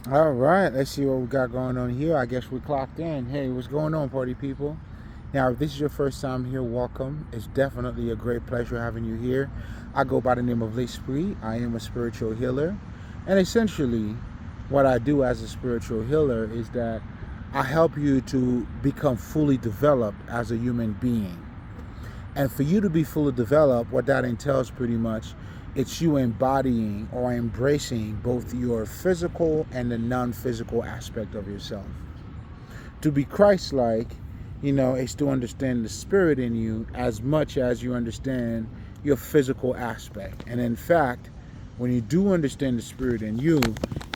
All right, let's see what we got going on here. I guess we clocked in. Hey, what's going on, party people? Now, if this is your first time here, welcome. It's definitely a great pleasure having you here. I go by the name of L'Esprit. I am a spiritual healer. And essentially, what I do as a spiritual healer is that I help you to become fully developed as a human being. And for you to be fully developed, what that entails pretty much, it's you embodying or embracing both your physical and the non-physical aspect of yourself. To be Christ-like, is to understand the spirit in you as much as you understand your physical aspect. And in fact, when you do understand the spirit in you,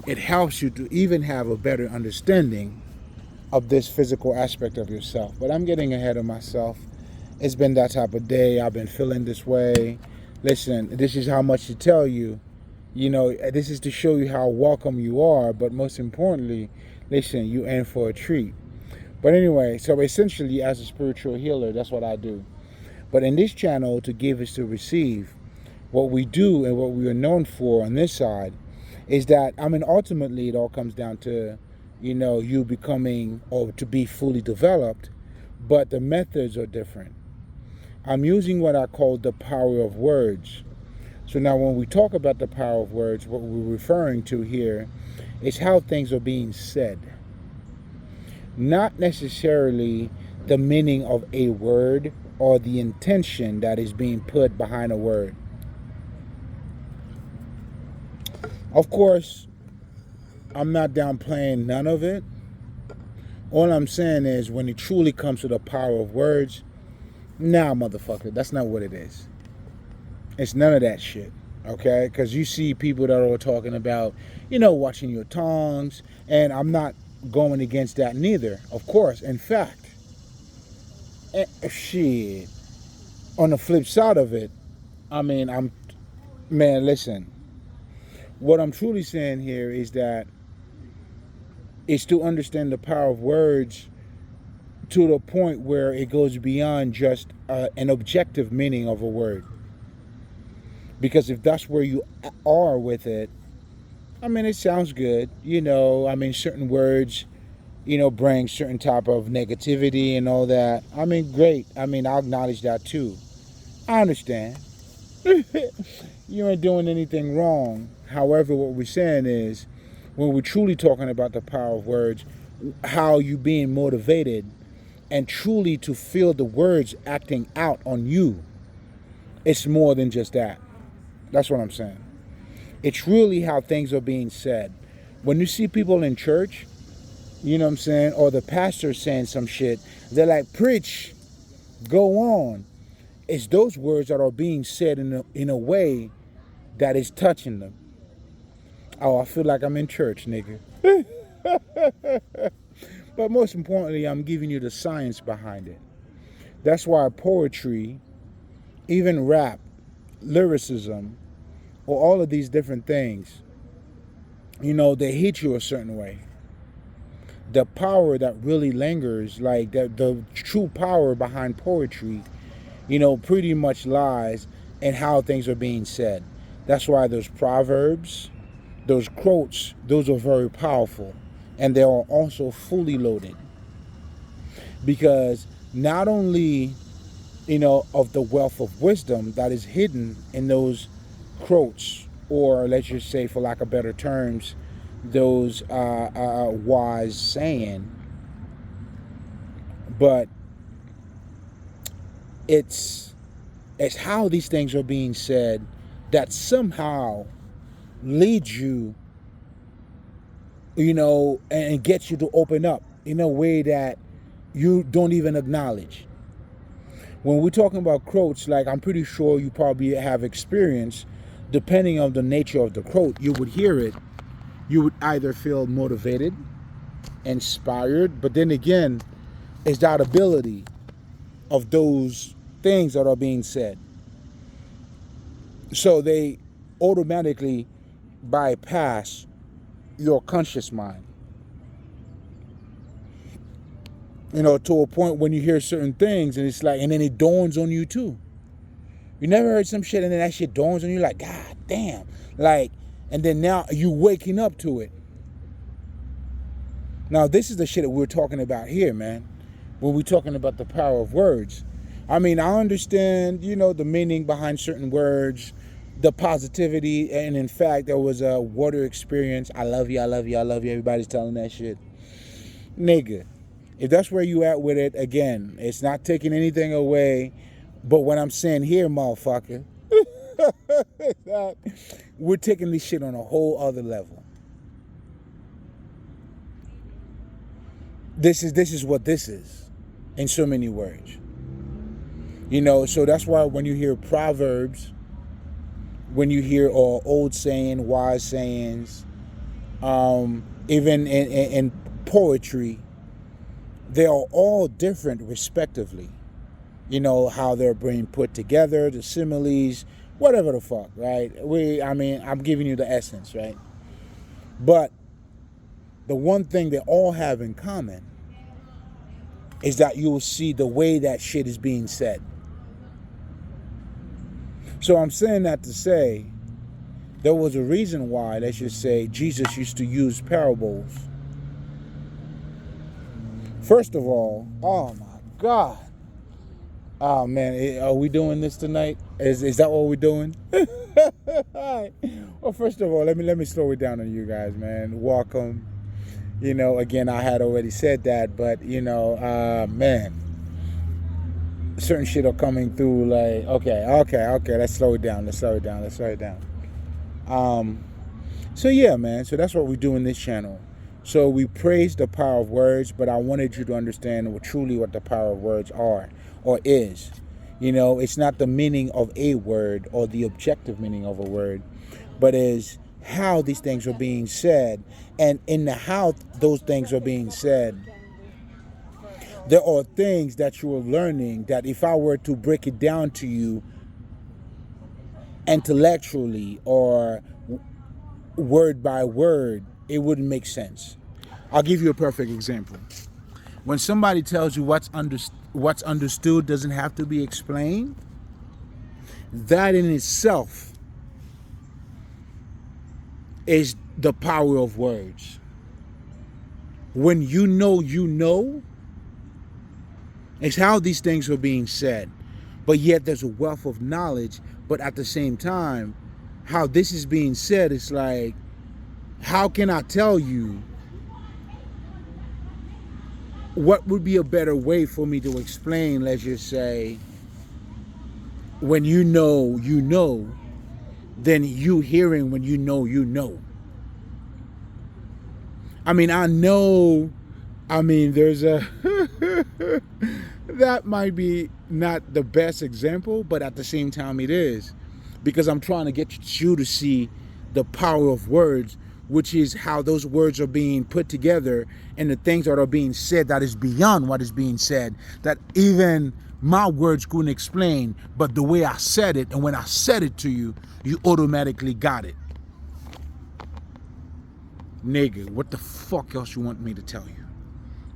it helps you to even have a better understanding of this physical aspect of yourself. But I'm getting ahead of myself. It's been that type of day. I've been feeling this way. Listen, this is how much to tell you. This is to show you how welcome you are. But most importantly, listen, you in for a treat. But anyway, so essentially, as a spiritual healer, that's what I do. But in this channel, to give is to receive. What we do and what we are known for on this side is that, ultimately, it all comes down to, you becoming or to be fully developed, but the methods are different. I'm using what I call the power of words. So now when we talk about the power of words, what we're referring to here is how things are being said. Not necessarily the meaning of a word or the intention that is being put behind a word. Of course, I'm not downplaying none of it. All I'm saying is when it truly comes to the power of words, nah, motherfucker, that's not what it is. It's none of that shit, okay? Because you see people that are talking about, watching your tongues, and I'm not going against that neither, of course. In fact, shit, on the flip side of it, man, listen, what I'm truly saying here is that it's to understand the power of words to the point where it goes beyond just an objective meaning of a word. Because if that's where you are with it, it sounds good. Certain words, bring certain type of negativity and all that. Great. I'll acknowledge that too. I understand. You ain't doing anything wrong. However, what we're saying is, when we're truly talking about the power of words, how you being motivated and truly to feel the words acting out on you, it's more than just that. That's what I'm saying. It's really how things are being said. When you see people in church, or the pastor saying some shit, they're like, preach, go on. It's those words that are being said in a way that is touching them. Oh, I feel like I'm in church, nigga. But most importantly, I'm giving you the science behind it. That's why poetry, even rap, lyricism, or all of these different things, they hit you a certain way. The power that really lingers, like the true power behind poetry, pretty much lies in how things are being said. That's why those proverbs, those quotes, those are very powerful. And they are also fully loaded. Because not only, of the wealth of wisdom that is hidden in those quotes, or let's just say, for lack of better terms, those wise saying, but it's how these things are being said that somehow leads you, and gets you to open up in a way that you don't even acknowledge. When we're talking about quotes, like I'm pretty sure you probably have experience, depending on the nature of the quote, you would hear it, you would either feel motivated, inspired, but then again, it's that ability of those things that are being said. So they automatically bypass your conscious mind. To a point when you hear certain things and it's like, and then it dawns on you too. You never heard some shit and then that shit dawns on you like, God damn. Like, and then now you waking up to it. Now, this is the shit that we're talking about here, man. When we're talking about the power of words. I mean, I understand, the meaning behind certain words, the positivity, and in fact, there was a water experience. I love you, I love you, I love you. Everybody's telling that shit. Nigga, if that's where you at with it, again, it's not taking anything away. But what I'm saying here, motherfucker, we're taking this shit on a whole other level. This is what this is, in so many words. So that's why when you hear proverbs, when you hear old saying, wise sayings, even in poetry, they are all different respectively. How they're being put together, the similes, whatever the fuck, right? I'm giving you the essence, right? But the one thing they all have in common is that you will see the way that shit is being said. So I'm saying that to say there was a reason why, let's just say, Jesus used to use parables. First of all, oh my God. Oh man, are we doing this tonight? Is that what we're doing? Right. Well, first of all, let me slow it down on you guys, man. Welcome. Again, I had already said that, but man, certain shit are coming through. Like, okay. Let's slow it down. So yeah, man. So that's what we do in this channel. So we praise the power of words, but I wanted you to understand truly what the power of words are. Or is. It's not the meaning of a word or the objective meaning of a word, but is how these things are being said. And in the how those things are being said, there are things that you are learning that if I were to break it down to you intellectually or word by word, it wouldn't make sense. I'll give you a perfect example. When somebody tells you what's understood doesn't have to be explained, that in itself is the power of words. When you know, it's how these things are being said. But yet there's a wealth of knowledge, but at the same time, how this is being said, it's like, how can I tell you what would be a better way for me to explain, let's just say, when you know, than you hearing when you know. I mean, there's a, that might be not the best example, but at the same time it is. Because I'm trying to get you to see the power of words, which is how those words are being put together and the things that are being said that is beyond what is being said, that even my words couldn't explain, but the way I said it, and when I said it to you, you automatically got it. Nigga, what the fuck else you want me to tell you?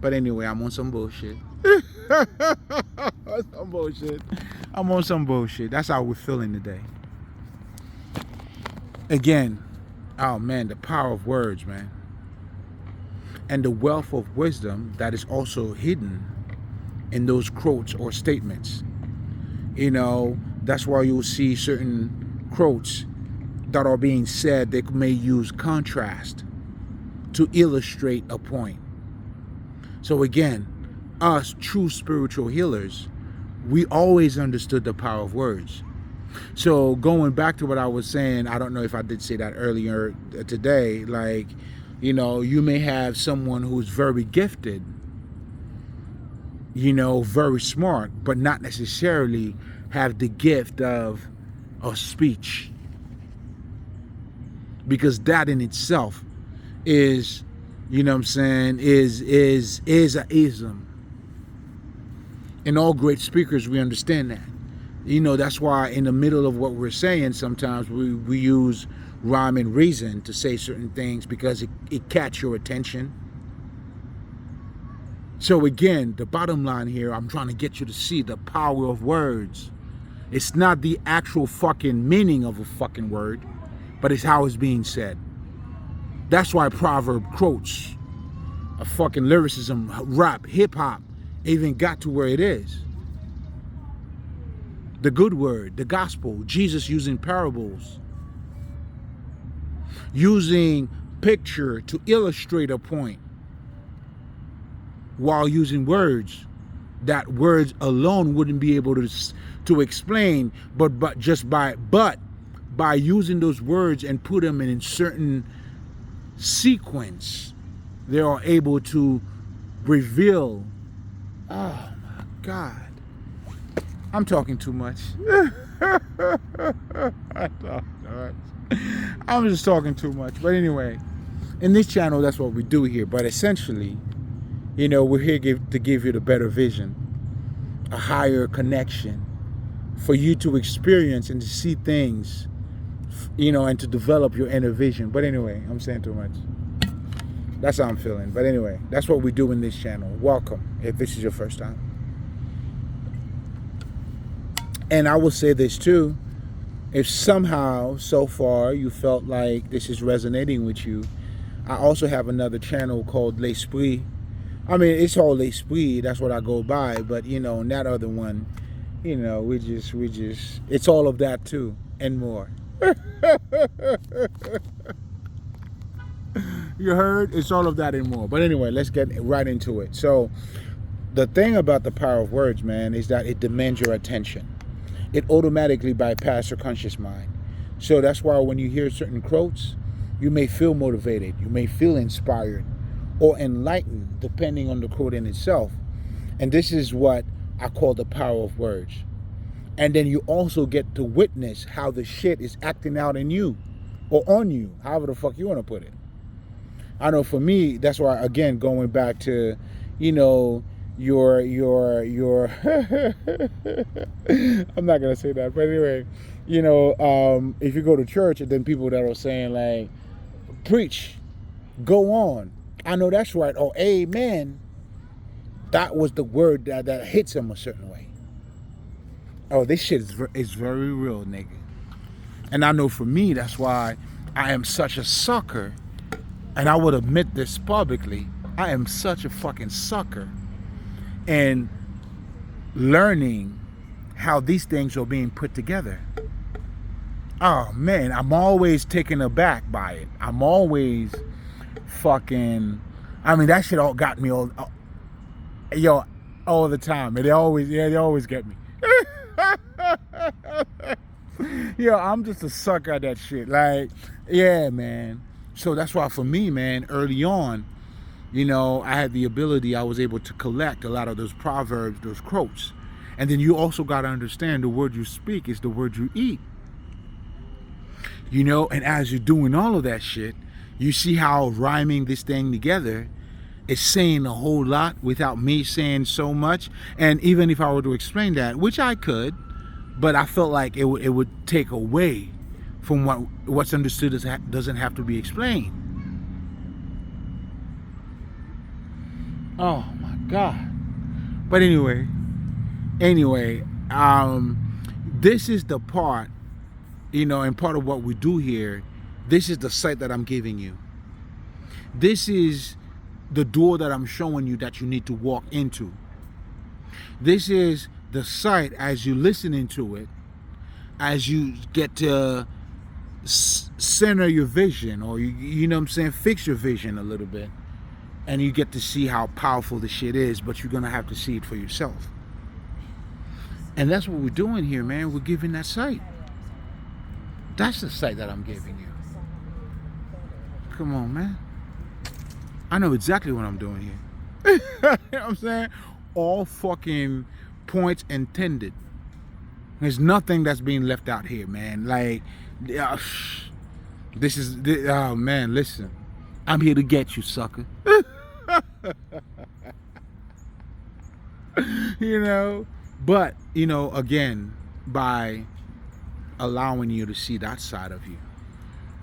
But anyway, I'm on some bullshit. I'm on some bullshit. That's how we're feeling today. Again, oh man, the power of words, man. And the wealth of wisdom that is also hidden in those quotes or statements. That's why you'll see certain quotes that are being said, they may use contrast to illustrate a point. So again, us true spiritual healers, we always understood the power of words. So going back to what I was saying, I don't know if I did say that earlier today, like, you may have someone who's very gifted, very smart, but not necessarily have the gift of speech. Because that in itself is, is a ism. In all great speakers, we understand that. That's why in the middle of what we're saying, sometimes we use rhyme and reason to say certain things because it catch your attention. So again, the bottom line here, I'm trying to get you to see the power of words. It's not the actual fucking meaning of a fucking word, but it's how it's being said. That's why proverb quotes a fucking lyricism, rap, hip hop even got to where it is. The good word, the gospel, Jesus using parables, using picture to illustrate a point while using words that words alone wouldn't be able to explain, but just by using those words and put them in a certain sequence, they are able to reveal. Oh my God, I'm talking too much. I'm just talking too much. But anyway, in this channel, that's what we do here. But essentially, you know, we're here to give you the better vision, a higher connection, for you to experience and to see things, you know, and to develop your inner vision. But anyway, I'm saying too much. That's how I'm feeling. But anyway, that's what we do in this channel. Welcome, if this is your first time. And I will say this too. If somehow, so far, you felt like this is resonating with you, I also have another channel called L'Esprit. I mean, it's all L'Esprit, that's what I go by, but, you know, in that other one, you know, we just, it's all of that too, and more. You heard? It's all of that and more. But anyway, let's get right into it. So, the thing about the power of words, man, is that it demands your attention. It automatically bypasses your conscious mind. So that's why when you hear certain quotes, you may feel motivated, you may feel inspired or enlightened, depending on the quote in itself. And this is what I call the power of words. And then you also get to witness how the shit is acting out in you or on you, however the fuck you want to put it. I know for me, that's why, again, going back to, you know, your I'm not gonna say that, but anyway, you know, if you go to church and then people that are saying like, preach, go on, I know that's right, or amen, that was the word that hits them a certain way. Oh, this shit is very real, nigga. And I know for me, that's why I am such a sucker, and I would admit this publicly, I am such a fucking sucker and learning how these things are being put together. Oh man, I'm always taken aback by it. I'm always fucking, I mean, that shit all got me all the time. They always get me. Yo, I'm just a sucker at that shit. Like, yeah, man. So that's why for me, man, early on, you know, I had the ability, I was able to collect a lot of those proverbs, those quotes. And then you also got to understand the word you speak is the word you eat. You know, and as you're doing all of that shit, you see how rhyming this thing together is saying a whole lot without me saying so much. And even if I were to explain that, which I could, but I felt like it would take away from what's understood doesn't have to be explained. Oh my God. But anyway, this is the part, you know, and part of what we do here. This is the sight that I'm giving you. This is the door that I'm showing you that you need to walk into. This is the sight as you listen into it, as you get to center your vision, or you know what I'm saying, fix your vision a little bit. And you get to see how powerful the shit is, but you're going to have to see it for yourself. And that's what we're doing here, man. We're giving that sight. That's the sight that I'm giving you. Come on, man. I know exactly what I'm doing here. You know what I'm saying? All fucking points intended. There's nothing that's being left out here, man. Like, oh, man, listen. I'm here to get you, sucker. You know, but, you know, again, by allowing you to see that side of you.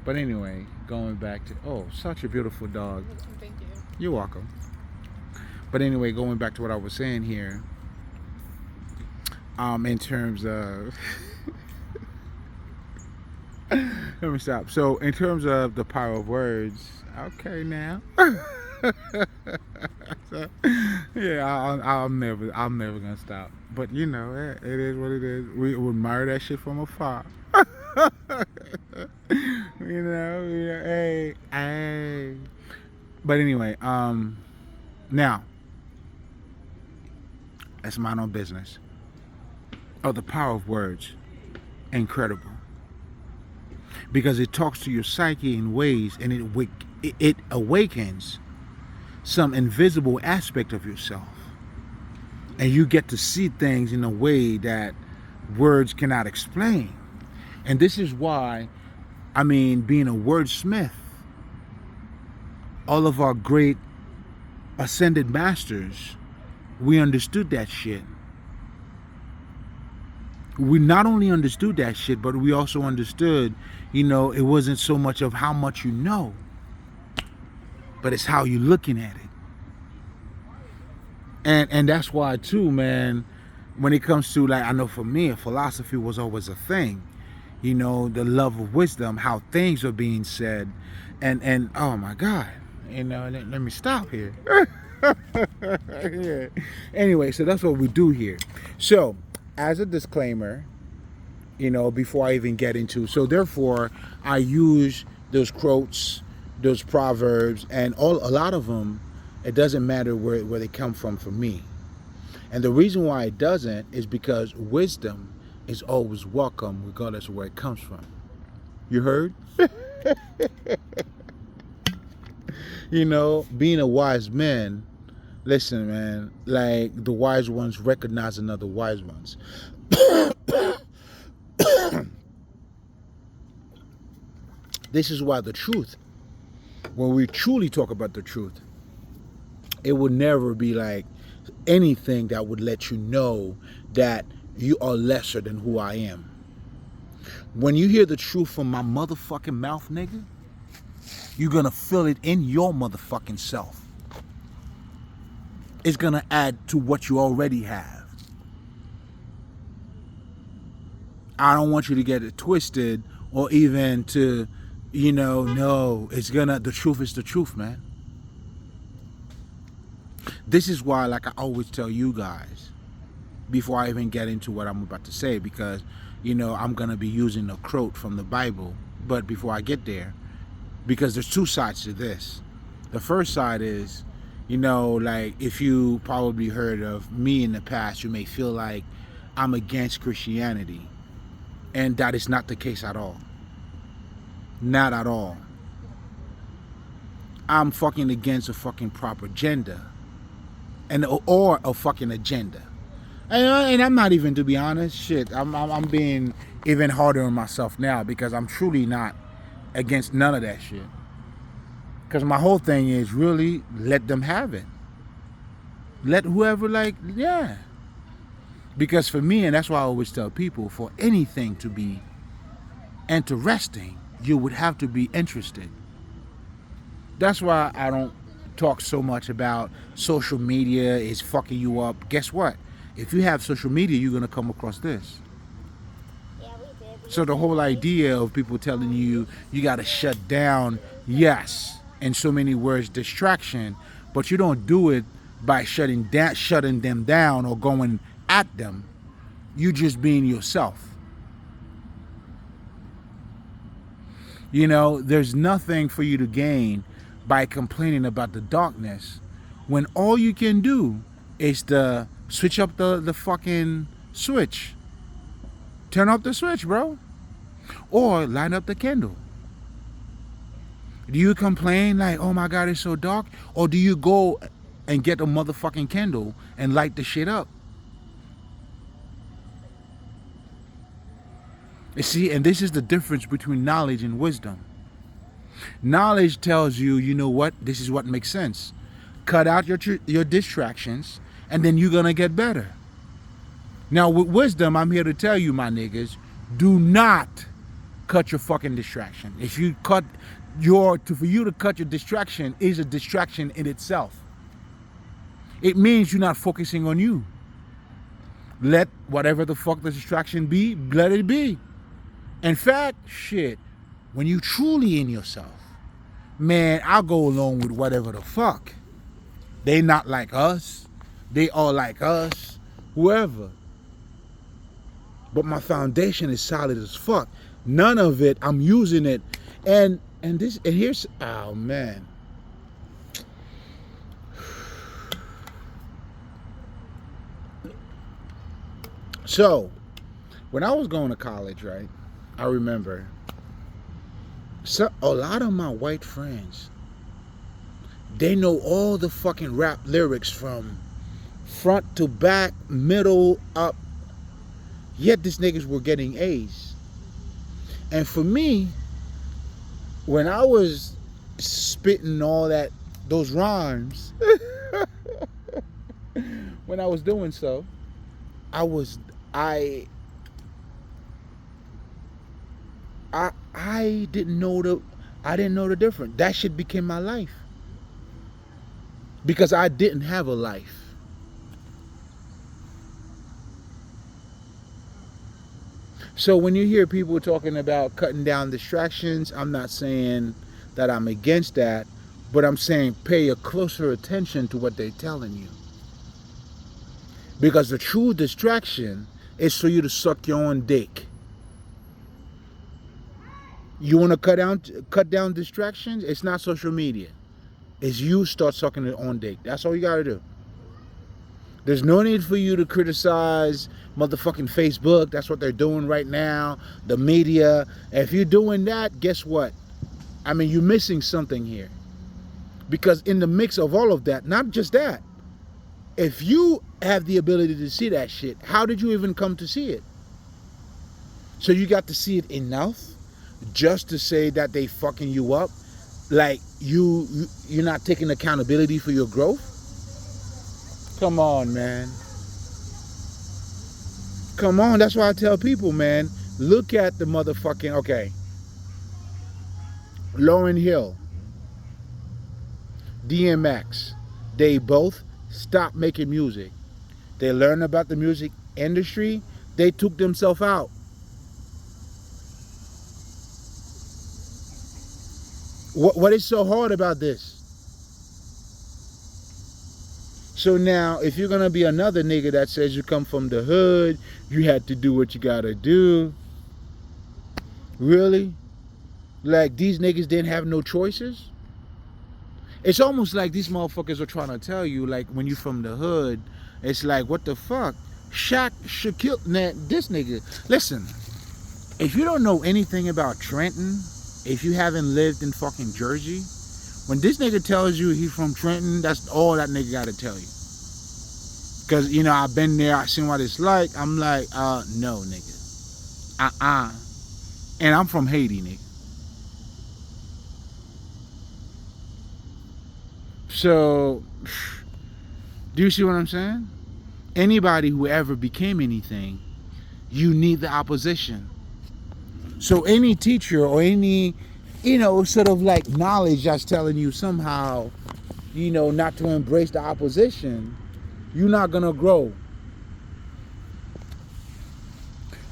But anyway, going back to, oh, such a beautiful dog. Thank you. You're welcome. But anyway, going back to what I was saying here, in terms of let me stop. So in terms of the power of words, okay now. So, yeah, I'm never gonna stop. But you know, it is what it is. We admire that shit from afar. Hey, hey. But anyway, now let's mind our business. Oh, the power of words, incredible. Because it talks to your psyche in ways, and it awakens some invisible aspect of yourself, and you get to see things in a way that words cannot explain. And this is why, I mean, being a wordsmith, all of our great ascended masters, we understood that shit. We not only understood that shit, but we also understood, you know, it wasn't so much of how much you know, but it's how you're looking at it. And that's why too, man, when it comes to, like, I know for me, philosophy was always a thing. You know, the love of wisdom, how things are being said, and oh my God, you know, let me stop here. Yeah. Anyway, so that's what we do here. So, as a disclaimer, you know, before I even get into, so therefore, I use those quotes, those proverbs, and a lot of them, it doesn't matter where they come from for me. And the reason why it doesn't is because wisdom is always welcome regardless of where it comes from. You heard? You know, being a wise man, listen, man, like the wise ones recognize another wise ones. This is why the truth, when we truly talk about the truth, it would never be like anything that would let you know that you are lesser than who I am. When you hear the truth from my motherfucking mouth, nigga, you're gonna feel it in your motherfucking self. It's gonna add to what you already have. I don't want you to get it twisted or even to, you know, no, the truth is the truth, man. This is why, like I always tell you guys, before I even get into what I'm about to say, because, you know, I'm going to be using a quote from the Bible, but before I get there, because there's two sides to this. The first side is, you know, like, if you probably heard of me in the past, you may feel like I'm against Christianity, and that is not the case at all. Not at all. I'm fucking against a fucking propaganda. Or a fucking agenda. And I'm not even, to be honest, shit, I'm being even harder on myself now, because I'm truly not against none of that shit. Because my whole thing is really let them have it. Let whoever, like, yeah. Because for me, and that's why I always tell people, for anything to be interesting, you would have to be interested. That's why I don't talk so much about social media is fucking you up. Guess what? If you have social media, you're going to come across this. Yeah, we did. So the whole idea of people telling you got to shut down, yes, in so many words, distraction, but you don't do it by shutting them down or going at them. You just being yourself. You know, there's nothing for you to gain by complaining about the darkness when all you can do is to switch up the fucking switch. Turn off the switch, bro. Or light up the candle. Do you complain like, oh my God, it's so dark? Or do you go and get a motherfucking candle and light the shit up? You see, and this is the difference between knowledge and wisdom. Knowledge tells you, you know what, this is what makes sense. Cut out your distractions, and then you're going to get better. Now, with wisdom, I'm here to tell you, my niggas, do not cut your fucking distraction. If you cut for you to cut your distraction is a distraction in itself. It means you're not focusing on you. Let whatever the fuck the distraction be, let it be. In fact, shit, when you truly in yourself, man, I'll go along with whatever the fuck. They not like us. They all like us. Whoever. But my foundation is solid as fuck. None of it, I'm using it. And here's, oh man. So, when I was going to college, right, I remember a lot of my white friends, they know all the fucking rap lyrics from front to back, middle, up. Yet these niggas were getting A's. And for me, when I was spitting all those rhymes, when I was doing so, I didn't know the difference. That shit became my life. Because I didn't have a life. So when you hear people talking about cutting down distractions, I'm not saying that I'm against that, but I'm saying pay a closer attention to what they're telling you. Because the true distraction is for you to suck your own dick. You want to cut down distractions? It's not social media. It's you start sucking your own dick. That's all you got to do. There's no need for you to criticize motherfucking Facebook. That's what they're doing right now. The media. If you're doing that, guess what? I mean, you're missing something here. Because in the mix of all of that, not just that, if you have the ability to see that shit, how did you even come to see it? So you got to see it enough just to say that they fucking you up? Like you're not taking accountability for your growth? Come on, man. Come on. That's why I tell people, man, look at the motherfucking, okay. Lauryn Hill, DMX, they both stopped making music. They learned about the music industry. They took themselves out. What is so hard about this? So now, if you're going to be another nigga that says you come from the hood, you had to do what you got to do. Really? Like, these niggas didn't have no choices? It's almost like these motherfuckers are trying to tell you, like, when you from the hood, it's like, what the fuck? Shaquille, this nigga. Listen, if you don't know anything about Trenton, if you haven't lived in fucking Jersey, when this nigga tells you he's from Trenton, that's all that nigga got to tell you. Because, you know, I've been there, I've seen what it's like. I'm like, no, nigga. And I'm from Haiti, nigga. So, do you see what I'm saying? Anybody who ever became anything, you need the opposition. So any teacher or any, you know, sort of like knowledge that's telling you somehow, you know, not to embrace the opposition, you're not going to grow.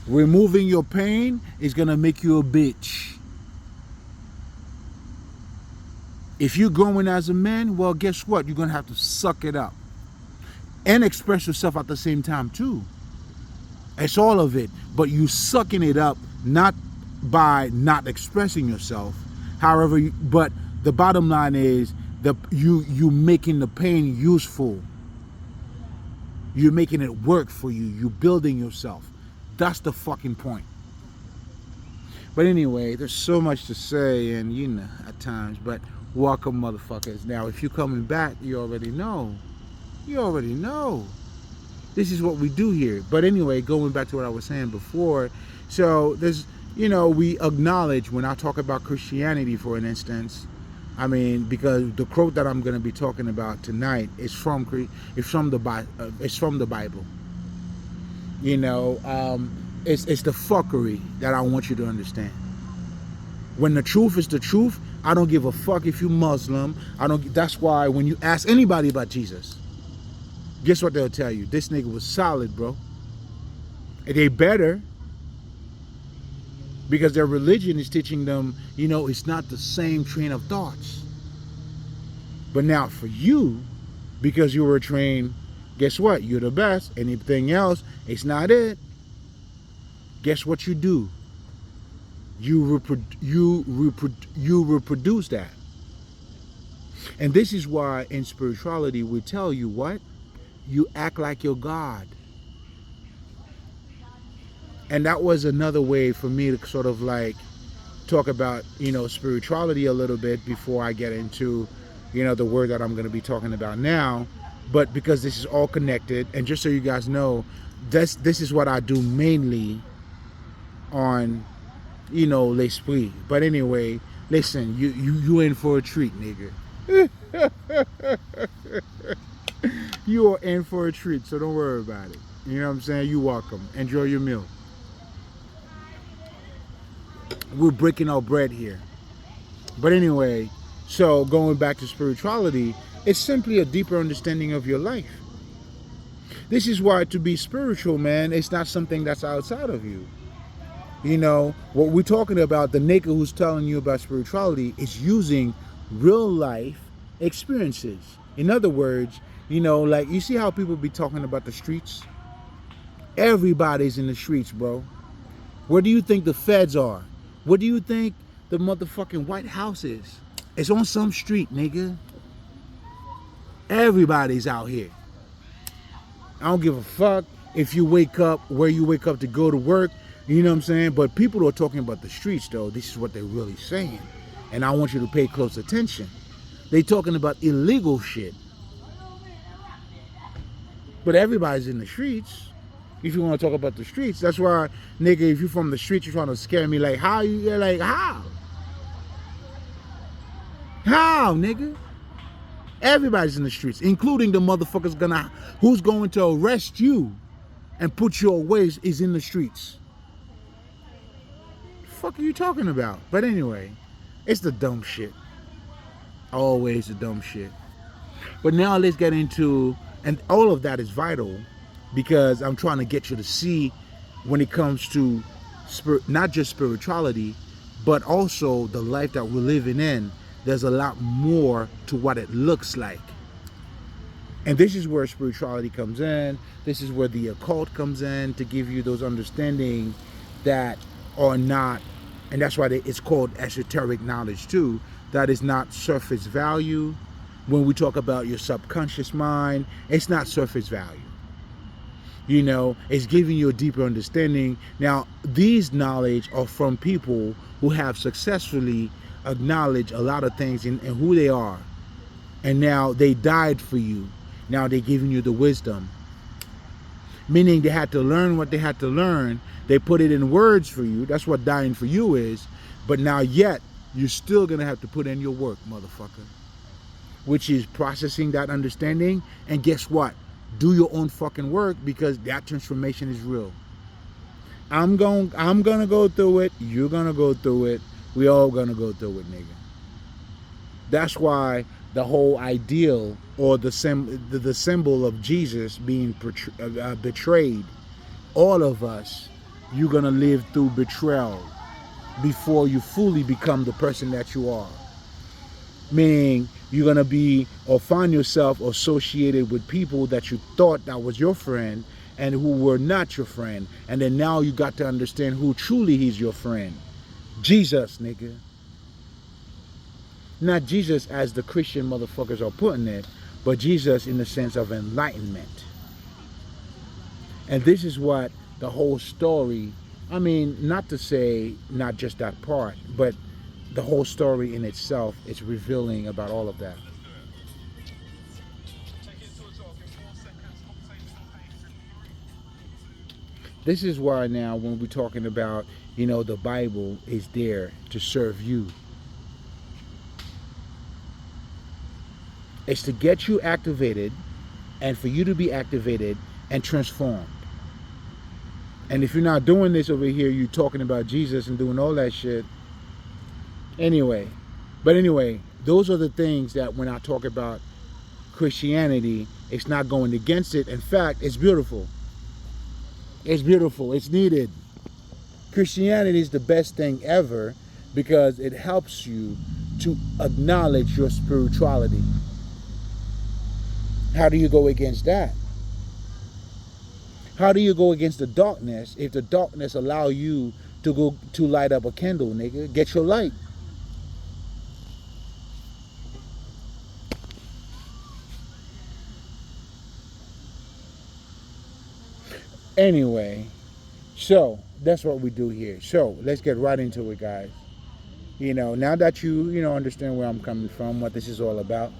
Removing your pain is going to make you a bitch. If you're growing as a man, well, guess what? You're going to have to suck it up. And express yourself at the same time, too. It's all of it. But you sucking it up, not by not expressing yourself. However, but the bottom line is you making the pain useful. You're making it work for you. You're building yourself. That's the fucking point. But anyway, there's so much to say, and you know, at times, but welcome, motherfuckers. Now, if you're coming back, you already know. You already know. This is what we do here. But anyway, going back to what I was saying before, so there's, you know, we acknowledge when I talk about Christianity, for an instance, I mean, because the quote that I'm going to be talking about tonight is from the Bible. You know, it's the fuckery that I want you to understand. When the truth is the truth, I don't give a fuck if you're Muslim. That's why when you ask anybody about Jesus, guess what they'll tell you? This nigga was solid, bro. They better. because their religion is teaching them, you know, it's not the same train of thoughts. But now for you, because you were trained, guess what? You're the best. Anything else, it's not it. Guess what you do? You reproduce that. And this is why in spirituality we tell you what? You act like your God. And that was another way for me to sort of like talk about, you know, spirituality a little bit before I get into, you know, the word that I'm going to be talking about now. But because this is all connected, and just so you guys know, this is what I do mainly on, you know, l'esprit. But anyway, listen, you in for a treat, nigga. You are in for a treat, so don't worry about it. You know what I'm saying? You're welcome. Enjoy your meal. We're breaking our bread here. But anyway, so going back to spirituality, it's simply a deeper understanding of your life. This is why to be spiritual, man, it's not something that's outside of you. You know, what we're talking about, the nigga who's telling you about spirituality is using real life experiences. In other words, you know, like you see how people be talking about the streets? Everybody's in the streets, bro. Where do you think the feds are? What do you think the motherfucking White House is? It's on some street, nigga. Everybody's out here. I don't give a fuck if you wake up, where you wake up to go to work, you know what I'm saying? But people are talking about the streets, though. This is what they're really saying. And I want you to pay close attention. They talking about illegal shit. But everybody's in the streets. If you want to talk about the streets, that's why, nigga, if you're from the streets, you're trying to scare me. Like, how? You're like, how? How, nigga? Everybody's in the streets, including the motherfuckers who's going to arrest you and put you away is in the streets. The fuck are you talking about? But anyway, it's the dumb shit. Always the dumb shit. But now let's get into, and all of that is vital, because I'm trying to get you to see when it comes to not just spirituality, but also the life that we're living in, there's a lot more to what it looks like. And this is where spirituality comes in. This is where the occult comes in to give you those understanding that are not, and that's why it's called esoteric knowledge too, that is not surface value. When we talk about your subconscious mind, it's not surface value. You know, it's giving you a deeper understanding. Now, these knowledge are from people who have successfully acknowledged a lot of things in who they are. And now they died for you. Now they're giving you the wisdom. Meaning they had to learn what they had to learn. They put it in words for you. That's what dying for you is. But now yet, you're still going to have to put in your work, motherfucker. Which is processing that understanding. And guess what? Do your own fucking work, because that transformation is real. I'm gonna go through it. You're gonna go through it. We all gonna go through it, nigga. That's why the whole ideal, or the symbol of Jesus being betrayed, all of us, you're gonna live through betrayal before you fully become the person that you are. Meaning you're going to be or find yourself associated with people that you thought that was your friend and who were not your friend. And then now you got to understand who truly is your friend. Jesus, nigga. Not Jesus as the Christian motherfuckers are putting it, but Jesus in the sense of enlightenment. And this is what the whole story, I mean, not to say not just that part, but the whole story in itself is revealing about all of that. This is why now when we're talking about, you know, the Bible is there to serve you. It's to get you activated and for you to be activated and transformed. And if you're not doing this over here, you're talking about Jesus and doing all that shit. Anyway, those are the things that when I talk about Christianity, it's not going against it. In fact, it's beautiful. It's beautiful. It's needed. Christianity is the best thing ever because it helps you to acknowledge your spirituality. How do you go against that? How do you go against the darkness if the darkness allow you to go to light up a candle, nigga? Get your light. Anyway, so that's what we do here. So let's get right into it, guys. Now that you understand where I'm coming from, what this is all about.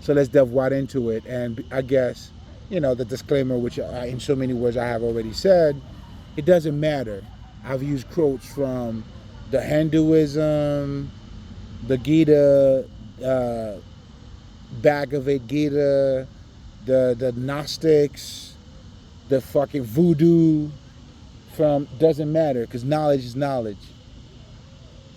So let's delve right into it. And I guess, the disclaimer, which in so many words I have already said, it doesn't matter. I've used quotes from the Hinduism, the Gita, Bhagavad Gita, the Gnostics, the fucking voodoo, doesn't matter, because knowledge is knowledge.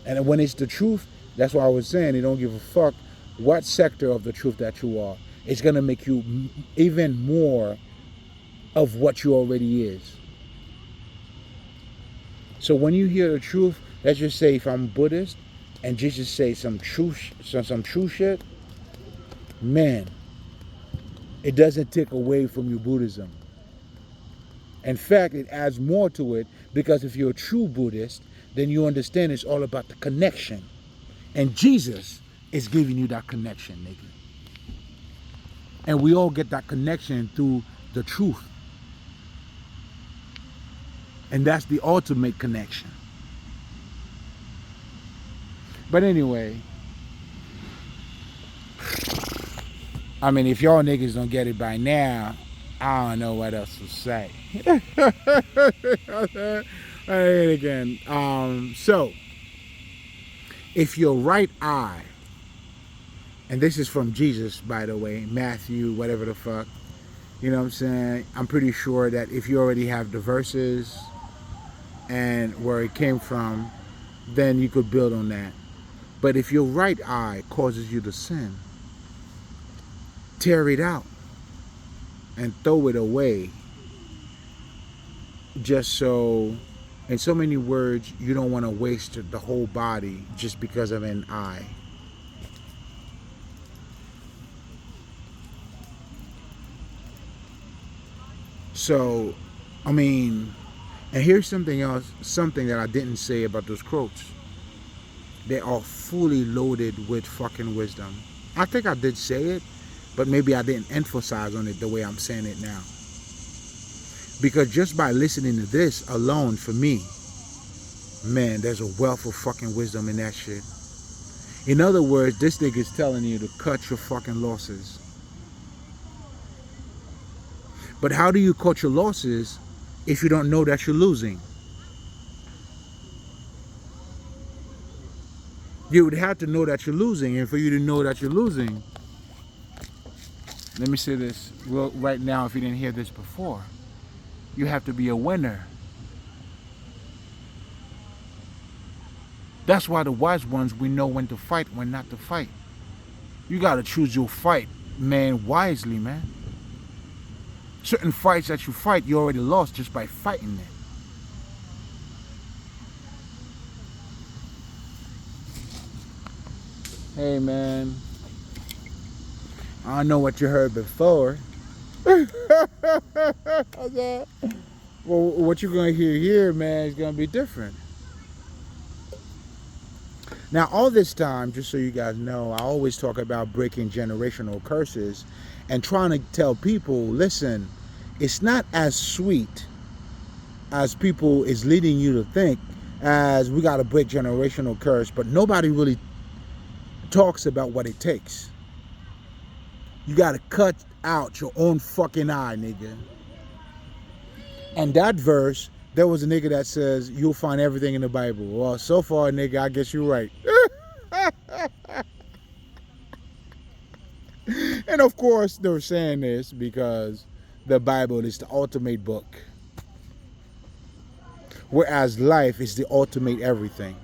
And when it's the truth, that's why I was saying they don't give a fuck what sector of the truth that you are. It's going to make you even more of what you already is. So when you hear the truth, let's just say if I'm Buddhist and just say some true shit, man, it doesn't take away from your Buddhism. In fact, it adds more to it, because if you're a true Buddhist, then you understand it's all about the connection. And Jesus is giving you that connection, nigga. And we all get that connection through the truth. And that's the ultimate connection. But anyway, I mean, if y'all niggas don't get it by now, I don't know what else to say. Again. So, if your right eye, and this is from Jesus, by the way, Matthew, whatever the fuck, you know what I'm saying? I'm pretty sure that if you already have the verses and where it came from, then you could build on that. But if your right eye causes you to sin, tear it out and throw it away, just so, in so many words, you don't want to waste the whole body just because of an eye. So, I mean, and here's something else, something that I didn't say about those quotes. They are fully loaded with fucking wisdom. I think I did say it, but maybe I didn't emphasize on it the way I'm saying it now. Because just by listening to this alone, for me, man, there's a wealth of fucking wisdom in that shit. In other words, this nigga is telling you to cut your fucking losses. But how do you cut your losses if you don't know that you're losing? You would have to know that you're losing, and for you to know that you're losing, let me say this right now if you didn't hear this before. You have to be a winner. That's why the wise ones, we know when to fight, when not to fight. You got to choose your fight, man, wisely, man. Certain fights that you fight, you already lost just by fighting it. Hey, man. I don't know what you heard before. Well, what you're going to hear here, man, is going to be different. Now, all this time, just so you guys know, I always talk about breaking generational curses and trying to tell people, listen, it's not as sweet as people is leading you to think, as we got to break generational curse, but nobody really talks about what it takes. You got to cut out your own fucking eye, nigga. And that verse, there was a nigga that says, you'll find everything in the Bible. Well, so far, nigga, I guess you're right. And of course, they were saying this because the Bible is the ultimate book. Whereas life is the ultimate everything.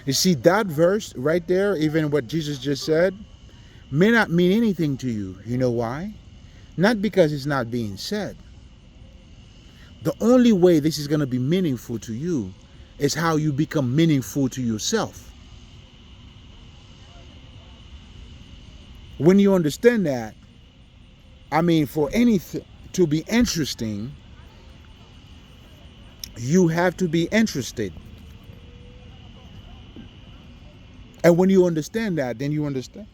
You see, that verse right there, even what Jesus just said, may not mean anything to you. You know why? Not because it's not being said. The only way this is going to be meaningful to you is how you become meaningful to yourself. When you understand that, I mean, for anything to be interesting, you have to be interested. And when you understand that, then you understand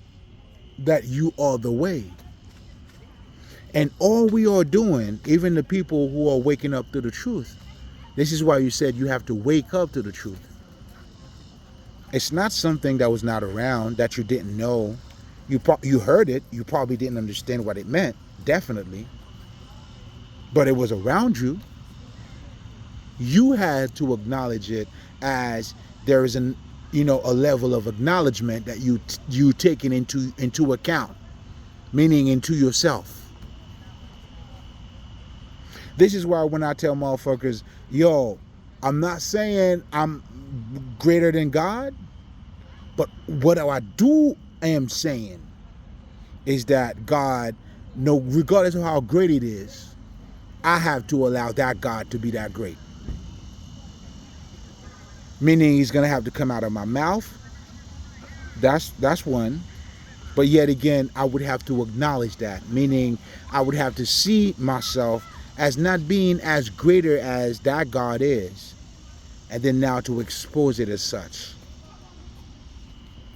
that you are the way. And all we are doing, even the people who are waking up to the truth, this is why you said you have to wake up to the truth. It's not something that was not around, that you didn't know. You heard it, you probably didn't understand what it meant, definitely. But it was around you. You had to acknowledge it as there is a level of acknowledgement that you taking into account, meaning into yourself. This is why when I tell motherfuckers, yo, I'm not saying I'm greater than God, but what I am saying is that God, no, regardless of how great it is, I have to allow that God to be that great. Meaning he's going to have to come out of my mouth. That's one. But yet again, I would have to acknowledge that. Meaning I would have to see myself as not being as greater as that God is. And then now to expose it as such.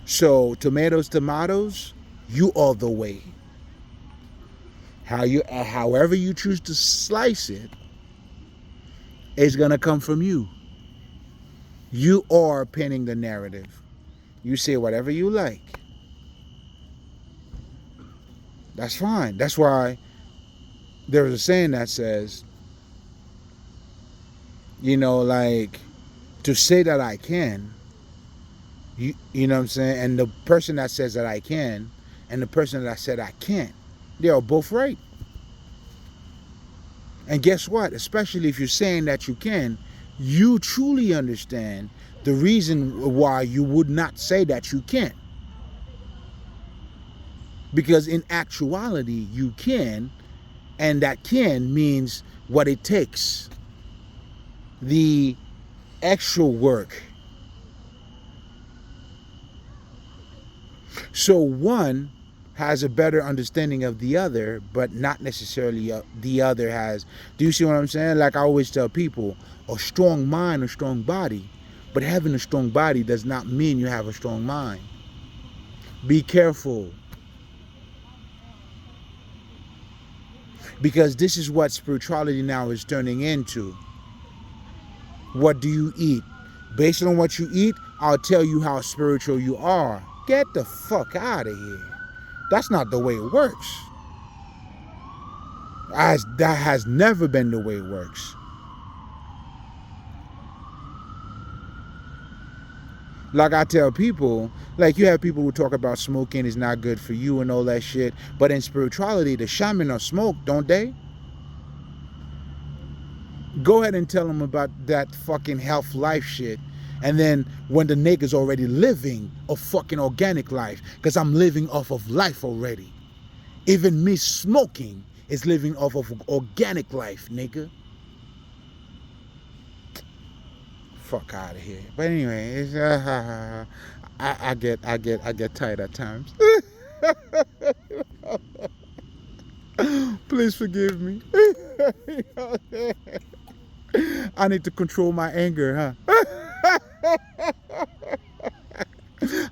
So tomatoes, you are the way. However you choose to slice it, it's going to come from you. You are penning the narrative. You say whatever you like. That's fine. That's why there's a saying that says, like, to say that I can, you know what I'm saying? And the person that says that I can and the person that said I can't, they are both right. And guess what? Especially if you're saying that you can, you truly understand the reason why you would not say that you can't. Because in actuality, you can, and that can means what it takes. The actual work. So one has a better understanding of the other, but not necessarily the other has. Do you see what I'm saying? Like I always tell people, a strong mind, a strong body. But having a strong body does not mean you have a strong mind. Be careful. Because this is what spirituality now is turning into. What do you eat? Based on what you eat, I'll tell you how spiritual you are. Get the fuck out of here. That's not the way it works. That has never been the way it works. Like I tell people, like you have people who talk about smoking is not good for you and all that shit. But in spirituality, the shaman are smoke, don't they? Go ahead and tell them about that fucking health life shit. And then when the nigga's already living a fucking organic life, because I'm living off of life already. Even me smoking is living off of organic life, nigga. Fuck out of here. But anyway, it's, I get tired at times. Please forgive me. I need to control my anger, huh?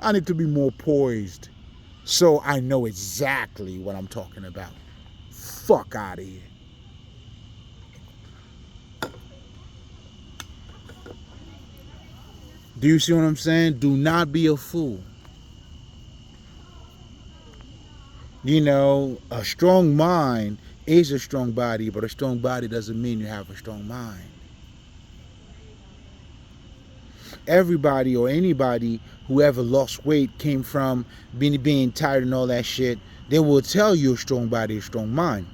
I need to be more poised so I know exactly what I'm talking about. Fuck out of here. Do you see what I'm saying? Do not be a fool. A strong mind is a strong body, but a strong body doesn't mean you have a strong mind. Everybody or anybody who ever lost weight came from being tired and all that shit. They will tell you a strong body, a strong mind.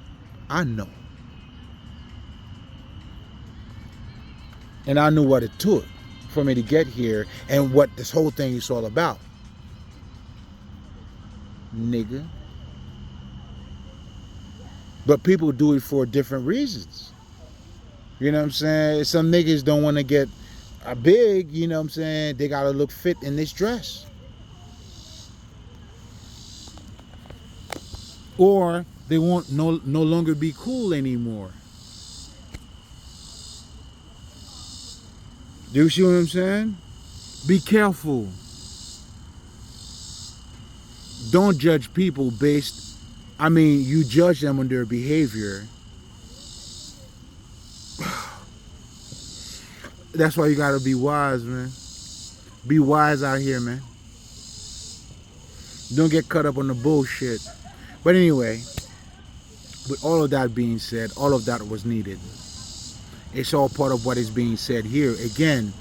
I know. And I knew what it took for me to get here and what this whole thing is all about. Nigga. But people do it for different reasons. You know what I'm saying? Some niggas don't want to get big, you know what I'm saying? They got to look fit in this dress. Or they won't no longer be cool anymore. Do you see what I'm saying? Be careful. Don't judge people based, you judge them on their behavior. That's why you gotta be wise, man. Be wise out here, man. Don't get caught up on the bullshit. But anyway, with all of that being said, all of that was needed. It's all part of what is being said here. Again,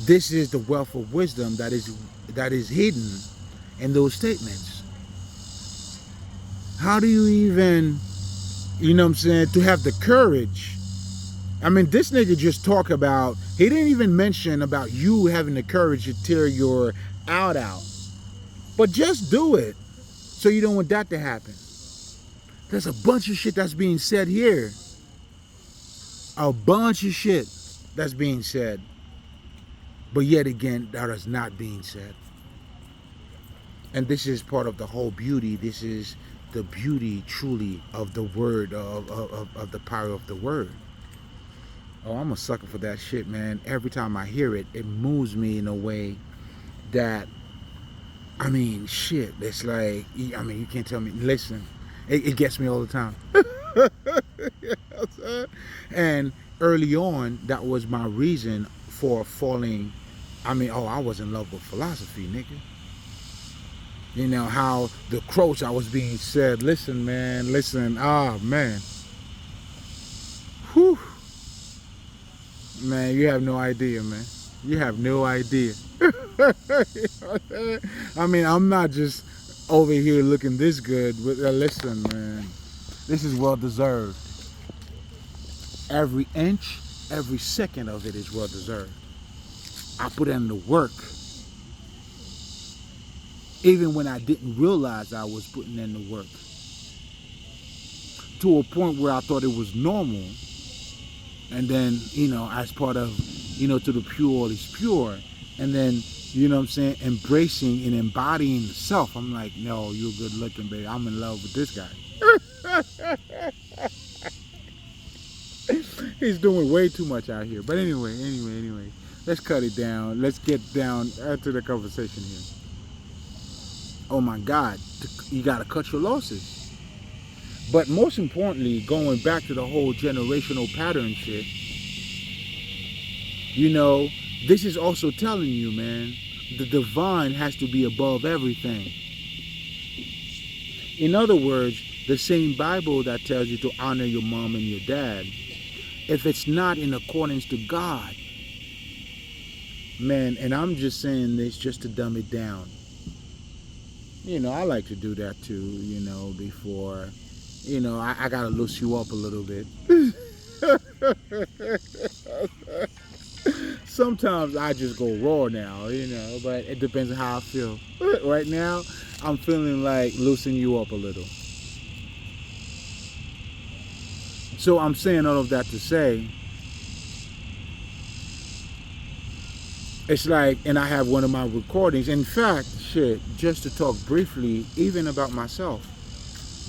this is the wealth of wisdom that is hidden in those statements. How do you even, you know what I'm saying, to have the courage? This nigga just talk about, he didn't even mention about you having the courage to tear your out. But just do it. So you don't want that to happen. There's a bunch of shit that's being said here. A bunch of shit that's being said. But yet again, that is not being said. And this is part of the whole beauty. This is the beauty truly of the word, of the power of the word. Oh, I'm a sucker for that shit, man. Every time I hear it, it moves me in a way that, shit. It's like, you can't tell me. Listen, it gets me all the time. You know what I'm saying? And early on, that was my reason for falling. I was in love with philosophy, nigga. You know, how the quotes I was being said. Listen, man, listen. Man. Whew. Man, you have no idea, man. You have no idea. You know what I'm saying? I'm not just over here looking this good, but listen, man. This is well deserved. Every inch, every second of it is well deserved. I put in the work. Even when I didn't realize I was putting in the work. To a point where I thought it was normal. And then, as part of, to the pure is pure. And then, you know what I'm saying, embracing and embodying the self. I'm like, no, you're good looking, baby. I'm in love with this guy. He's doing way too much out here. But anyway. Let's cut it down. Let's get down to the conversation here. Oh my God, you gotta cut your losses. But most importantly, going back to the whole generational pattern shit, this is also telling you, man, the divine has to be above everything. In other words, the same Bible that tells you to honor your mom and your dad, if it's not in accordance to God, man, and I'm just saying this just to dumb it down. I like to do that too, before, I gotta loose you up a little bit. Sometimes I just go raw now, but it depends on how I feel. Right now, I'm feeling like loosening you up a little. So I'm saying all of that to say, it's like, and I have one of my recordings. In fact, just to talk briefly, even about myself,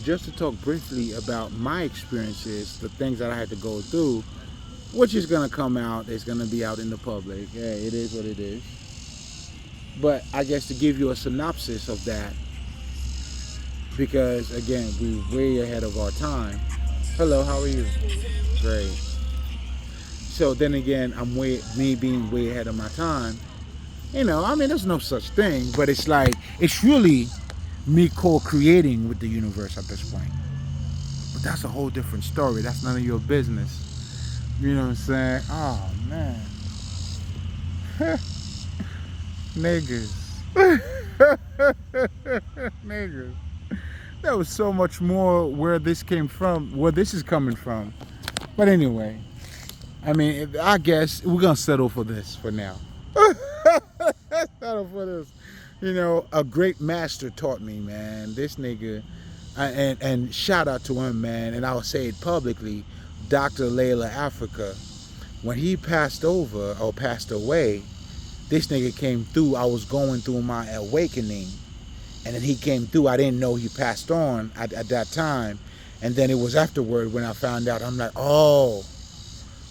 just to talk briefly about my experiences, the things that I had to go through, which is going to come out, it's going to be out in the public. Yeah, it is what it is. But I guess to give you a synopsis of that, because again, we're way ahead of our time. Hello, how are you? Great. So then again, me being way ahead of my time. There's no such thing, but it's like, it's really me co-creating with the universe at this point. But that's a whole different story. That's none of your business. You know what I'm saying? Oh, man. Niggas. Niggas. There was so much more where this came from, where this is coming from. But anyway, I guess we're going to settle for this for now. Settle for this. A great master taught me, man. This nigga, and shout out to him, man. And I'll say it publicly, Dr. Layla Africa. When he passed over or passed away, this nigga came through. I was going through my awakening, and then he came through. I didn't know he passed on at that time, and then it was afterward when I found out. I'm like, oh,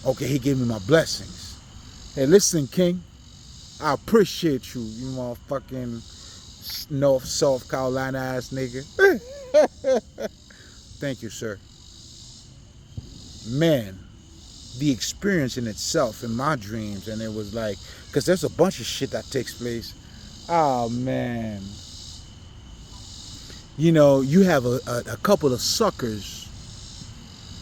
okay, he gave me my blessings. Hey, listen, King, I appreciate you, you motherfucking North South Carolina ass nigga. Thank you, sir. Man, the experience in itself in my dreams, and it was like, because there's a bunch of shit that takes place. Oh, man. You know, you have a couple of suckers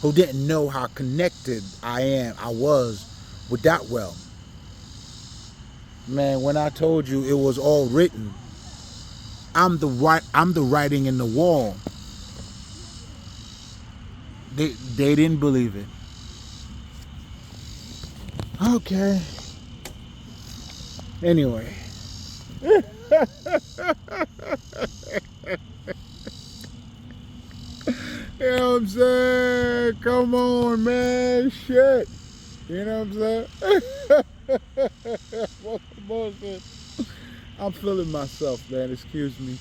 who didn't know how connected I was with that well. Man, when I told you it was all written, I'm the writing in the wall. They didn't believe it. Okay. Anyway. You know what I'm saying? Come on, man. Shit. You know what I'm saying? What's the bullshit? I'm feeling myself, man. Excuse me.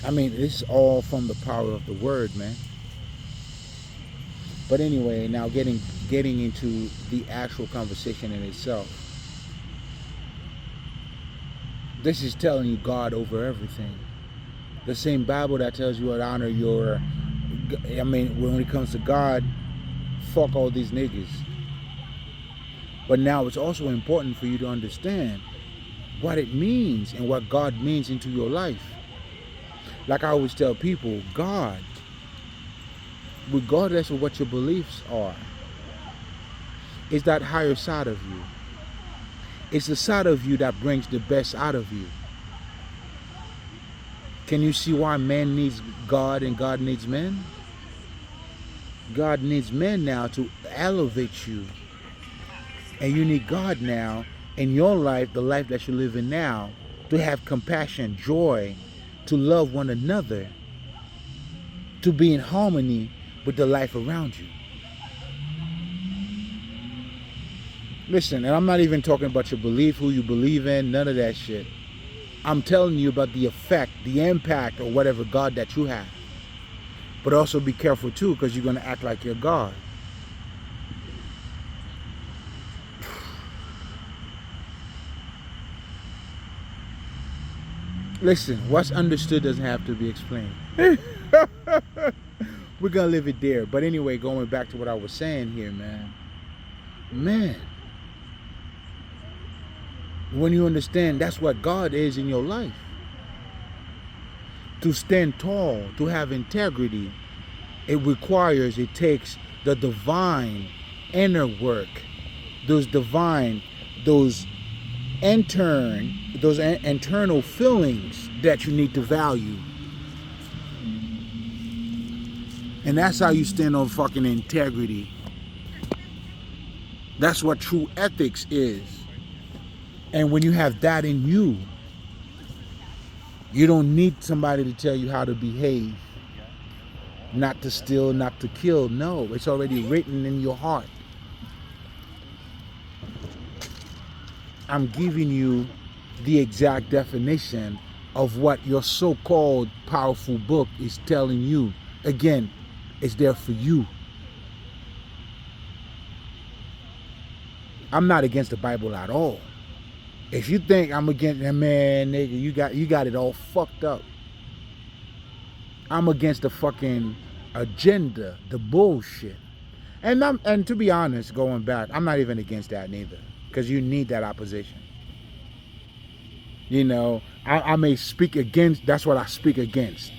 I mean, it's all from the power of the word, man. But anyway, now getting into the actual conversation in itself. This is telling you God over everything. The same Bible that tells you to honor your, I mean, when it comes to God, fuck all these niggas. But now it's also important for you to understand what it means and what God means into your life. Like I always tell people, God, regardless of what your beliefs are, is that higher side of you. It's the side of you that brings the best out of you. Can you see why man needs God and God needs men? God needs men now to elevate you. And you need God now in your life, the life that you're living now, to have compassion, joy, to love one another, to be in harmony with the life around you. Listen, and I'm not even talking about your belief, who you believe in, none of that shit. I'm telling you about the effect, the impact, or whatever God that you have. But also be careful too, because you're going to act like you're God. Listen, what's understood doesn't have to be explained. We're going to leave it there. But anyway, going back to what I was saying here, man. When you understand that's what God is in your life. To stand tall, to have integrity, it takes the divine inner work, those internal feelings that you need to value. And that's how you stand on fucking integrity. That's what true ethics is. And when you have that in you, you don't need somebody to tell you how to behave. Not to steal, not to kill. No, it's already written in your heart. I'm giving you the exact definition of what your so-called powerful book is telling you. Again, it's there for you. I'm not against the Bible at all. If you think I'm against that, man, nigga, you got it all fucked up. I'm against the fucking agenda, the bullshit. And to be honest, going back, I'm not even against that neither. Because you need that opposition. You know, I may speak against, that's what I speak against.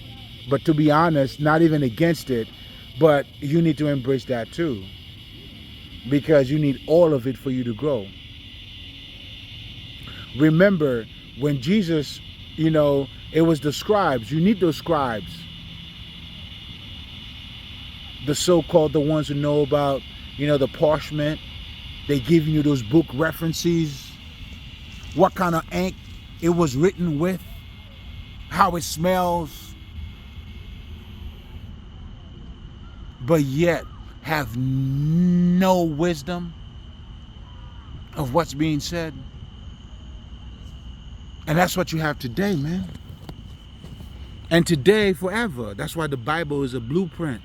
But to be honest, not even against it, but you need to embrace that too. Because you need all of it for you to grow. Remember, when Jesus, you know, it was the scribes. You need those scribes. The so-called, the ones who know about, you know, the parchment. They give you those book references. What kind of ink it was written with. How it smells. but yet have no wisdom of what's being said. And that's what you have today, man. And today, forever. That's why the Bible is a blueprint.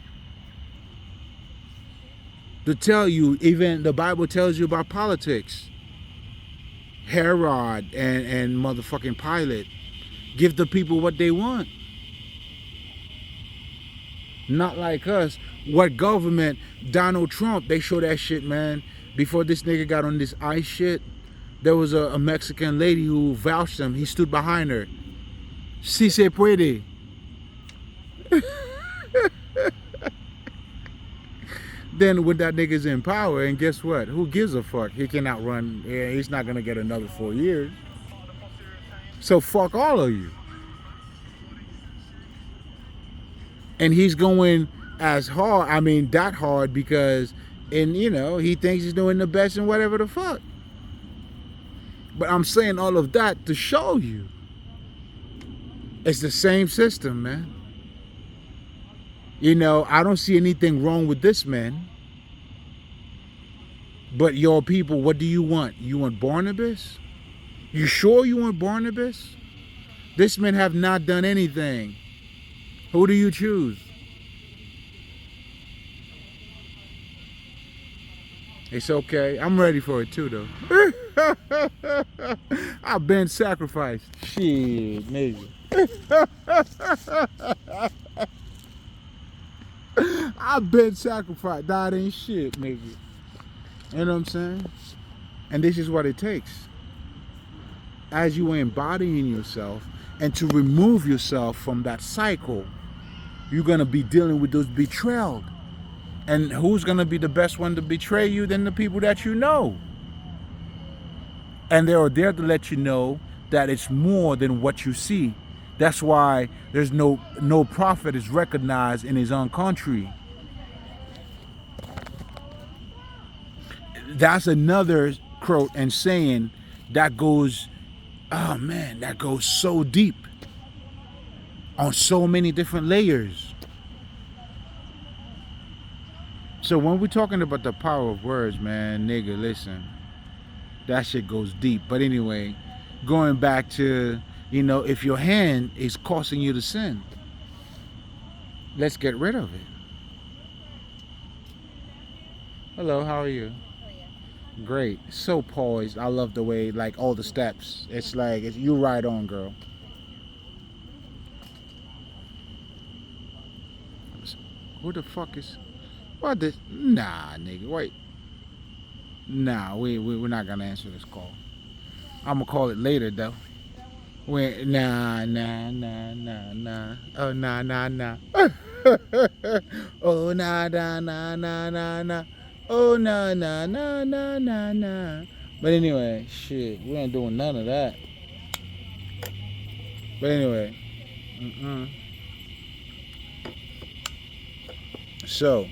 To tell you, even the Bible tells you about politics. Herod and motherfucking Pilate. Give the people what they want. Not like us. What government? Donald Trump, they show that shit, man. Before this nigga got on this ICE shit, there was a Mexican lady who vouched him. He stood behind her. Si se puede. Then when that nigga's in power, and guess what? Who gives a fuck? He cannot run. He's not gonna get another 4 years. So fuck all of you. And he's going as hard, I mean that hard, because, and you know, he thinks he's doing the best and whatever the fuck. But I'm saying all of that to show you it's the same system, man. You know, I don't see anything wrong with this man. But your people, what do you want? You want Barnabas? You sure you want Barnabas? This man have not done anything. Who do you choose? It's okay. I'm ready for it too, though. I've been sacrificed. Shit, nigga. I've been sacrificed. That ain't shit, nigga. You know what I'm saying? And this is what it takes. As you are embodying yourself, and to remove yourself from that cycle, you're going to be dealing with those betrayed. And who's going to be the best one to betray you than the people that you know? And they are there to let you know that it's more than what you see. That's why there's no prophet is recognized in his own country. That's another quote and saying that goes, oh man, that goes so deep on so many different layers. So when we're talking about the power of words, man, nigga, listen, that shit goes deep. But anyway, going back to, you know, if your hand is causing you to sin, let's get rid of it. Hello, how are you? Great. So poised. I love the way, like, all the steps. It's like, you right on, girl. Who the fuck is... What this? Nah, nigga, wait. Nah, we're not gonna answer this call. I'm gonna call it later, though. Wait, nah. Oh, nah. Oh, nah. Oh, nah. But anyway, shit, we ain't doing none of that. But anyway, So,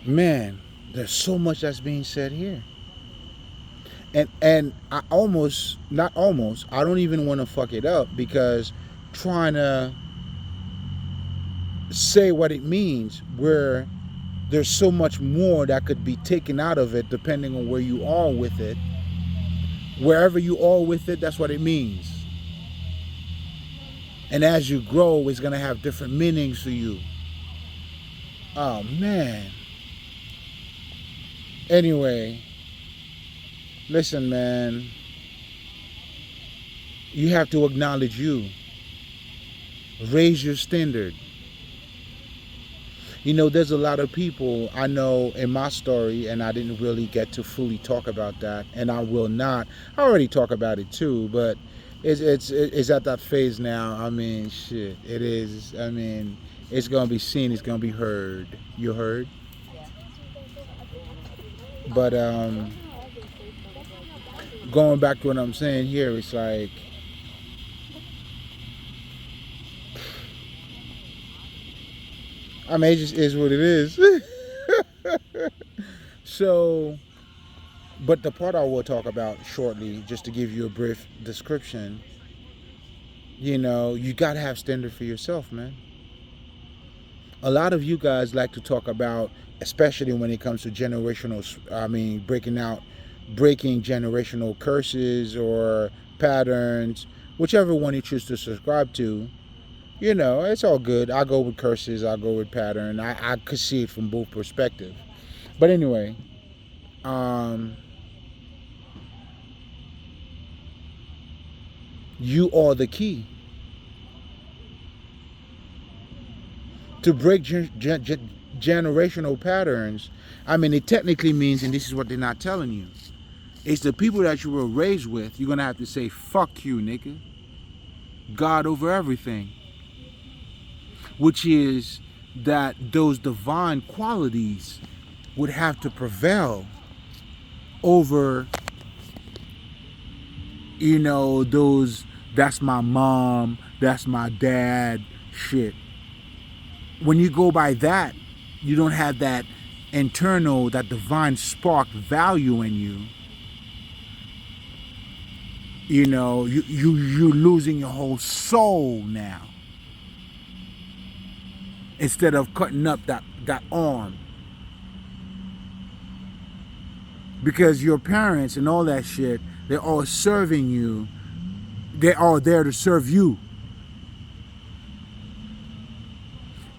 man, there's so much that's being said here. And I I don't even want to fuck it up, because trying to say what it means, where there's so much more that could be taken out of it depending on where you are with it. Wherever you are with it, that's what it means. And as you grow, it's going to have different meanings for you. Oh, man. Anyway, listen, man. You have to acknowledge you. Raise your standard. You know, there's a lot of people I know in my story, and I didn't really get to fully talk about that, and I will not. I already talk about it too, but it's at that phase now. I mean, shit, it is. I mean, it's gonna be seen, it's gonna be heard. You heard? But going back to what I'm saying here, it's like, I mean, it just is what it is. So, but the part I will talk about shortly, just to give you a brief description, you know, you got to have standard for yourself, man. A lot of you guys like to talk about, especially when it comes to generational, breaking generational curses or patterns, whichever one you choose to subscribe to. It's all good. I go with curses, I go with pattern. I could see it from both perspectives. But anyway, you are the key to break generational patterns. It technically means, and this is what they're not telling you, it's the people that you were raised with. You're going to have to say, fuck you, nigga. God over everything. Which is that those divine qualities would have to prevail over, that's my mom, that's my dad shit. When you go by that, you don't have that internal, that divine spark value in you. You're losing your whole soul now. Instead of cutting up that arm. Because your parents and all that shit, they're all serving you. They're all there to serve you.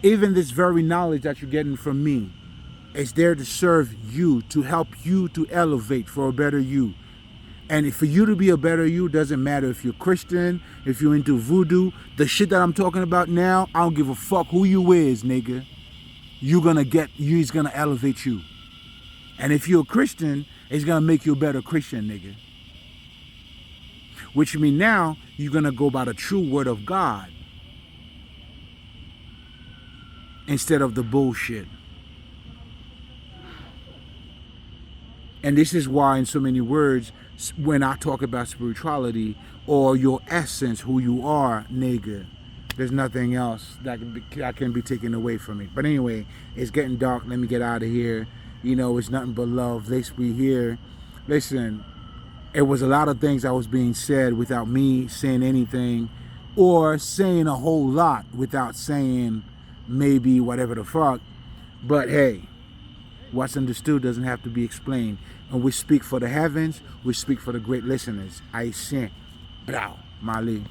Even this very knowledge that you're getting from me, it's there to serve you, to help you to elevate for a better you. And for you to be a better you, doesn't matter if you're Christian, if you're into voodoo, the shit that I'm talking about now, I don't give a fuck who you is, nigga. He's gonna elevate you. And if you're a Christian, it's gonna make you a better Christian, nigga. Which means now, you're gonna go by the true word of God. Instead of the bullshit. And this is why, in so many words, when I talk about spirituality or your essence, who you are, nigga, there's nothing else that can be taken away from it. But anyway, it's getting dark. Let me get out of here. It's nothing but love. Let's be here. Listen, it was a lot of things that was being said without me saying anything, or saying a whole lot without saying maybe whatever the fuck. But hey, what's understood doesn't have to be explained. And we speak for the heavens, we speak for the great listeners. Aishin, Brau, Mali.